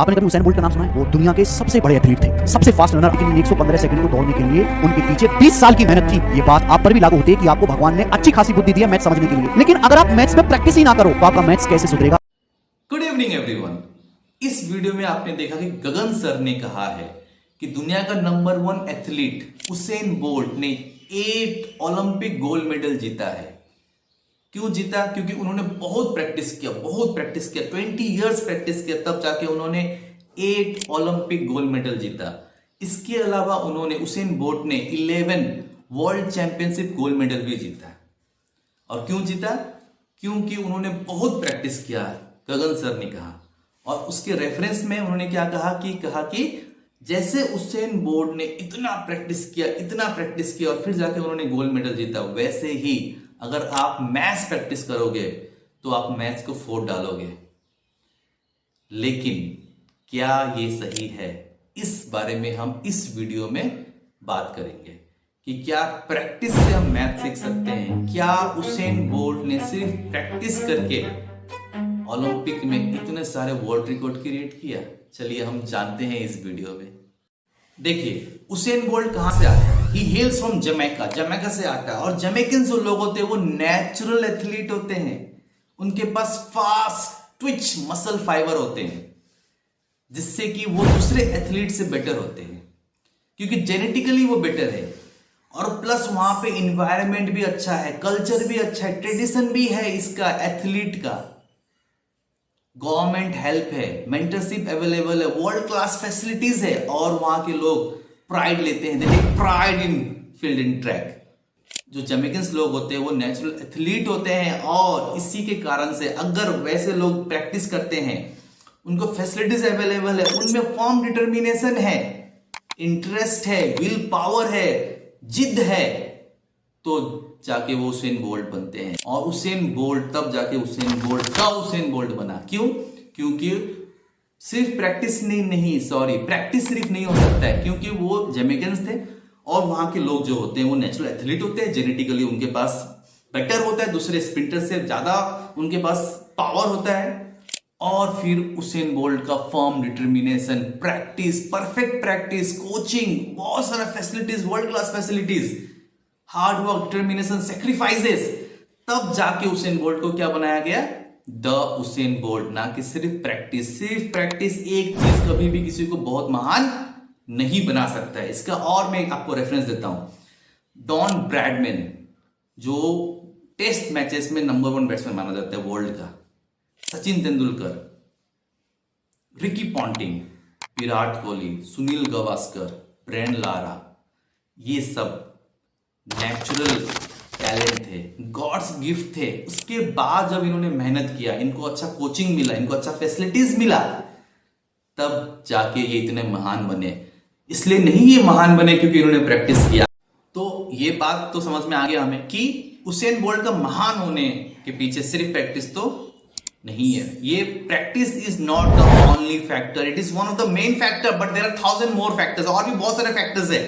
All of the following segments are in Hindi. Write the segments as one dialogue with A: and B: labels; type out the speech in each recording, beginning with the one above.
A: आपने कभी हुसैन बोल्ट का नाम सुना है? वो दुनिया के सबसे बड़े एथलीट थे, सबसे फास्ट रनर, लेकिन 115 सेकंड को दौड़ने के लिए उनके पीछे 20 साल की मेहनत थी। ये बात आप पर भी लागू होती है कि आपको भगवान ने अच्छी खासी बुद्धि दी है मैथ समझने के लिए, लेकिन अगर आप मैथ्स में प्रैक्टिस ही ना करो तो आपका मैथ्स कैसे सुधरेगा?
B: Good evening everyone. इस वीडियो में आपने देखा कि गगन सर ने कहा है कि दुनिया का नंबर 1 एथलीट हुसैन बोल्ट ने 8 ओलंपिक गोल्ड मेडल जीता है। क्यों जीता? क्योंकि उन्होंने बहुत प्रैक्टिस किया 20 इयर्स प्रैक्टिस किया, तब जाके उन्होंने 8 ओलंपिक गोल्ड मेडल जीता। इसके अलावा उन्होंने हुसैन बोल्ट ने 11 वर्ल्ड चैंपियनशिप गोल्ड मेडल भी जीता। और क्यों जीता? क्योंकि उन्होंने बहुत प्रैक्टिस किया, गगन सर ने कहा। और उसके रेफरेंस में उन्होंने क्या कहा कि जैसे हुसैन बोल्ट ने इतना प्रैक्टिस किया और फिर जाके उन्होंने गोल्ड मेडल जीता, वैसे ही अगर आप मैथ्स प्रैक्टिस करोगे तो आप मैथ्स को 4 डालोगे। लेकिन क्या ये सही है? इस बारे में हम इस वीडियो में बात करेंगे कि क्या प्रैक्टिस से हम मैथ सीख सकते हैं। क्या हुसैन बोल्ट ने सिर्फ प्रैक्टिस करके ओलंपिक में इतने सारे वर्ल्ड रिकॉर्ड क्रिएट किया? चलिए हम जानते हैं इस वीडियो में। देखिए, हुसैन बोल्ट कहां से आता है? ही हेल्स फ्रॉम जमैका से आता है। और जमैकन जो लोग होते हैं वो नेचुरल एथलीट होते हैं। उनके पास फास्ट ट्विच मसल फाइबर होते हैं, जिससे कि वो दूसरे एथलीट से बेटर होते हैं, क्योंकि जेनेटिकली वो बेटर है। और प्लस वहां पे इन्वायरमेंट भी अच्छा है, कल्चर भी अच्छा है, ट्रेडिशन भी है इसका एथलीट का, गवर्नमेंट हेल्प है, मेंटरशिप अवेलेबल है, वर्ल्ड क्लास फैसिलिटीज है। और वहां के लोग प्राइड लेते हैं, they take pride in field in track. जो जमैकन लोग होते हैं वो नेचुरल एथलीट होते हैं। और इसी के कारण से अगर वैसे लोग प्रैक्टिस करते हैं, उनको फैसिलिटीज अवेलेबल है, उनमें फॉर्म डिटर्मिनेशन है, इंटरेस्ट है, विल पावर है, जिद है, तो जाके वो हुसैन बोल्ट बनते हैं। और हुसैन बोल्ट तब जाके हुसैन बोल्ट बना। क्यों? क्योंकि सिर्फ प्रैक्टिस सिर्फ नहीं हो सकता है, क्योंकि वो जमैकन्स थे और वहां के लोग जो होते हैं वो नेचुरल एथलीट होते हैं, जेनेटिकली उनके पास बेटर होता है, दूसरे स्प्रिंटर से ज्यादा उनके पास पावर होता है। और फिर हुसैन बोल्ट का firm determination, practice, perfect practice, coaching, बहुत सारा facilities, world class facilities, hard work, determination, sacrifices, तब जाके हुसैन बोल्ट को क्या बनाया गया? The Usain Bolt. ना कि सिर्फ प्रैक्टिस एक चीज कभी भी किसी को बहुत महान नहीं बना सकता है। इसका और मैं आपको रेफरेंस देता हूं। डॉन ब्रैडमैन, जो टेस्ट मैचेस में नंबर 1 बैट्समैन माना जाता है वर्ल्ड का, Sachin Tendulkar, Ricky Ponting, Virat Kohli, Sunil Gavaskar, Brian Lara, ये सब नेचुरल टैलेंट थे, गॉड्स गिफ्ट थे। उसके बाद जब इन्होंने मेहनत किया, इनको अच्छा कोचिंग मिला, इनको अच्छा फैसिलिटीज मिला, तब जाके ये इतने महान बने। इसलिए नहीं ये महान बने क्योंकि इन्होंने प्रैक्टिस किया। तो ये बात तो समझ में आ गया हमें कि हुसैन बोल्ट का महान होने के पीछे सिर्फ प्रैक्टिस तो नहीं है। ये practice is not the only factor, it is one of the main factor, but there are 1000 more factors. और भी बहुत सारे फैक्टर्स है,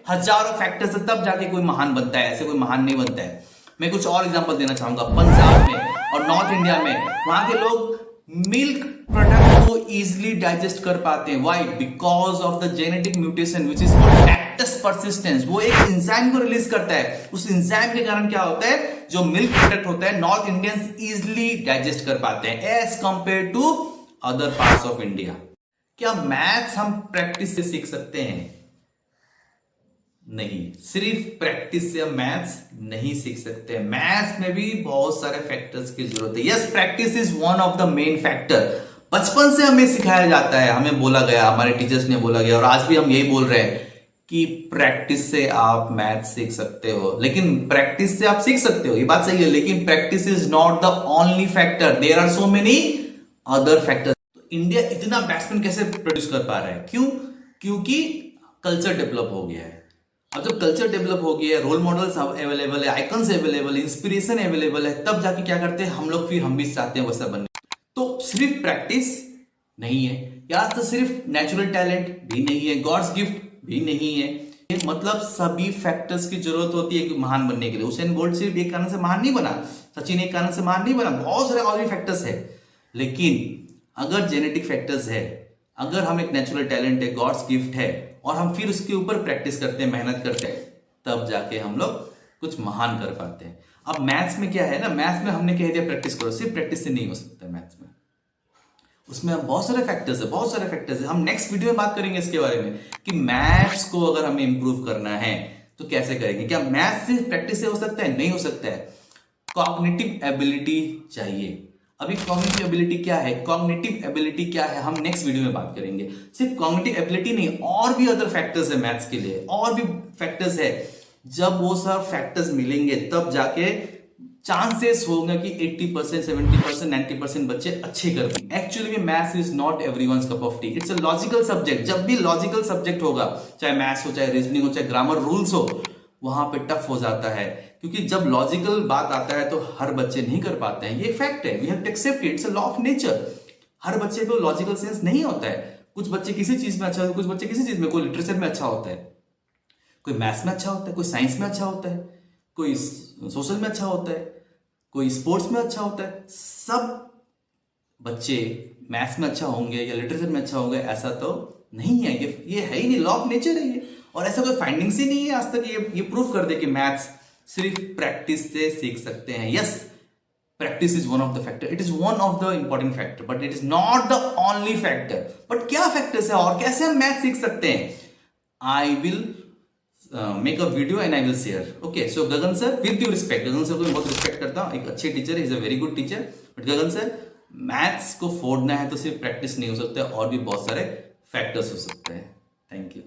B: हजारों फैक्टर्स है, तब जाके कोई महान बनता है, ऐसे कोई महान नहीं बनता है। मैं कुछ और एग्जांपल देना चाहूंगा। पंजाब में और नॉर्थ इंडिया में वहां के लोग मिल्क प्रोडक्ट को इजीली डाइजेस्ट कर पाते हैं। Why? Because of the genetic mutation which is called lactase persistence. वो एक एंजाइम को रिलीज करता है, उस एंजाइम के कारण क्या होता है, जो मिल्क प्रोडक्ट होता है, नॉर्थ इंडियंस इजीली डाइजेस्ट कर पाते हैं as compare to other parts of India. क्या मैथ्स हम प्रैक्टिस से सीख सकते हैं? नहीं, सिर्फ प्रैक्टिस से हम मैथ्स नहीं सीख सकते। मैथ्स में भी बहुत सारे फैक्टर्स की जरूरत है। Yes, practice is one of the main factor. बचपन से हमें सिखाया जाता है, हमें बोला गया, हमारे टीचर्स ने बोला गया, और आज भी हम यही बोल रहे हैं कि प्रैक्टिस से आप मैथ्स सीख सकते हो। लेकिन प्रैक्टिस से आप सीख सकते हो, ये बात सही है, लेकिन practice is not the only factor, there are so many other factors. India इतना बैट्समैन कैसे प्रोड्यूस कर पा रहा है? क्यों? क्योंकि कल्चर डेवलप हो गया है। अब जब कल्चर डेवलप हो गया है, रोल मॉडल्स अवेलेबल है, आइकन्स अवेलेबल है, इंस्पिरेशन अवेलेबल है, तब जाके क्या करते हैं हम लोग, फिर हम भी चाहते हैं वैसा बनने। तो सिर्फ प्रैक्टिस नहीं है, या तो सिर्फ नेचुरल टैलेंट भी नहीं है, गॉड्स गिफ्ट भी नहीं है। मतलब सभी फैक्टर्स की जरूरत होती है महान बनने के लिए। हुसैन बोल्ट सिर्फ एक कारण से महान नहीं बना, सचिन एक कारण से महान नहीं बना, बहुत सारे और भी फैक्टर्स है। लेकिन अगर जेनेटिक फैक्टर्स है, अगर हम एक नेचुरल टैलेंट है, गॉड्स गिफ्ट है, और हम फिर उसके ऊपर प्रैक्टिस करते हैं, मेहनत करते हैं, तब जाके हम लोग कुछ महान कर पाते हैं। अब मैथ्स में क्या है ना, मैथ्स में हमने कह दिया प्रैक्टिस करो, सिर्फ प्रैक्टिस से नहीं हो सकता मैथ्स में, उसमें बहुत सारे फैक्टर्स है। हम नेक्स्ट वीडियो में बात करेंगे इसके बारे में कि मैथ्स को अगर हमें इंप्रूव करना है तो कैसे करेंगे। क्या मैथ्स सिर्फ प्रैक्टिस से हो सकता है? नहीं हो सकता है। कॉग्निटिव एबिलिटी चाहिए। अभी कॉग्निटिव एबिलिटी क्या है, हम नेक्स्ट वीडियो में बात करेंगे। सिर्फ कॉग्निटिव एबिलिटी नहीं, और भी अदर फैक्टर्स है मैथ्स के लिए, और भी फैक्टर्स है। जब वो सब फैक्टर्स मिलेंगे तब जाके चांसेस होगा कि 80%, 70%, 90% बच्चे अच्छे कर पाएंगे। एक्चुअली में maths is not everyone's cup of T, it's a logical subject. जब भी लॉजिकल सब्जेक्ट होगा, चाहे मैथ्स हो, चाहे रीजनिंग हो, चाहे ग्रामर रूल्स हो, वहां पे टफ हो जाता है, क्योंकि जब लॉजिकल बात आता है तो हर बच्चे नहीं कर पाते हैं। ये फैक्ट है, we have to accept it, it's a law of nature. हर बच्चे को लॉजिकल सेंस नहीं होता है। कुछ बच्चे किसी चीज में अच्छा होता है, कुछ बच्चे किसी चीज में, कोई लिटरेचर में अच्छा होता है, कोई मैथ्स में अच्छा होता है, कोई साइंस में अच्छा होता है, कोई सोशल में अच्छा होता है, कोई स्पोर्ट्स में अच्छा होता है। सब बच्चे मैथ्स में अच्छा होंगे या लिटरेचर में अच्छा होंगे ऐसा तो नहीं है। ये है ही नहीं, लॉ ऑफ नेचर है ये। और ऐसा कोई फाइंडिंग्स ही नहीं है आज तक ये प्रूव कर दे कि मैथ्स सिर्फ प्रैक्टिस से सीख सकते हैं। Yes, practice is one of the factor, it is one of the important factor, but it is not the only factor. But क्या फैक्टर्स है और कैसे हम मैथ सीख सकते हैं, I will make a video and I will share. Okay, so Gagan sir, with due respect, Gagan sir को मैं बहुत रिस्पेक्ट करता हूं, एक अच्छे teacher, is a very good teacher, but Gagan sir, maths को फोड़ना है तो सिर्फ प्रैक्टिस नहीं हो सकता, और भी बहुत सारे फैक्टर्स हो सकते हैं। Thank you.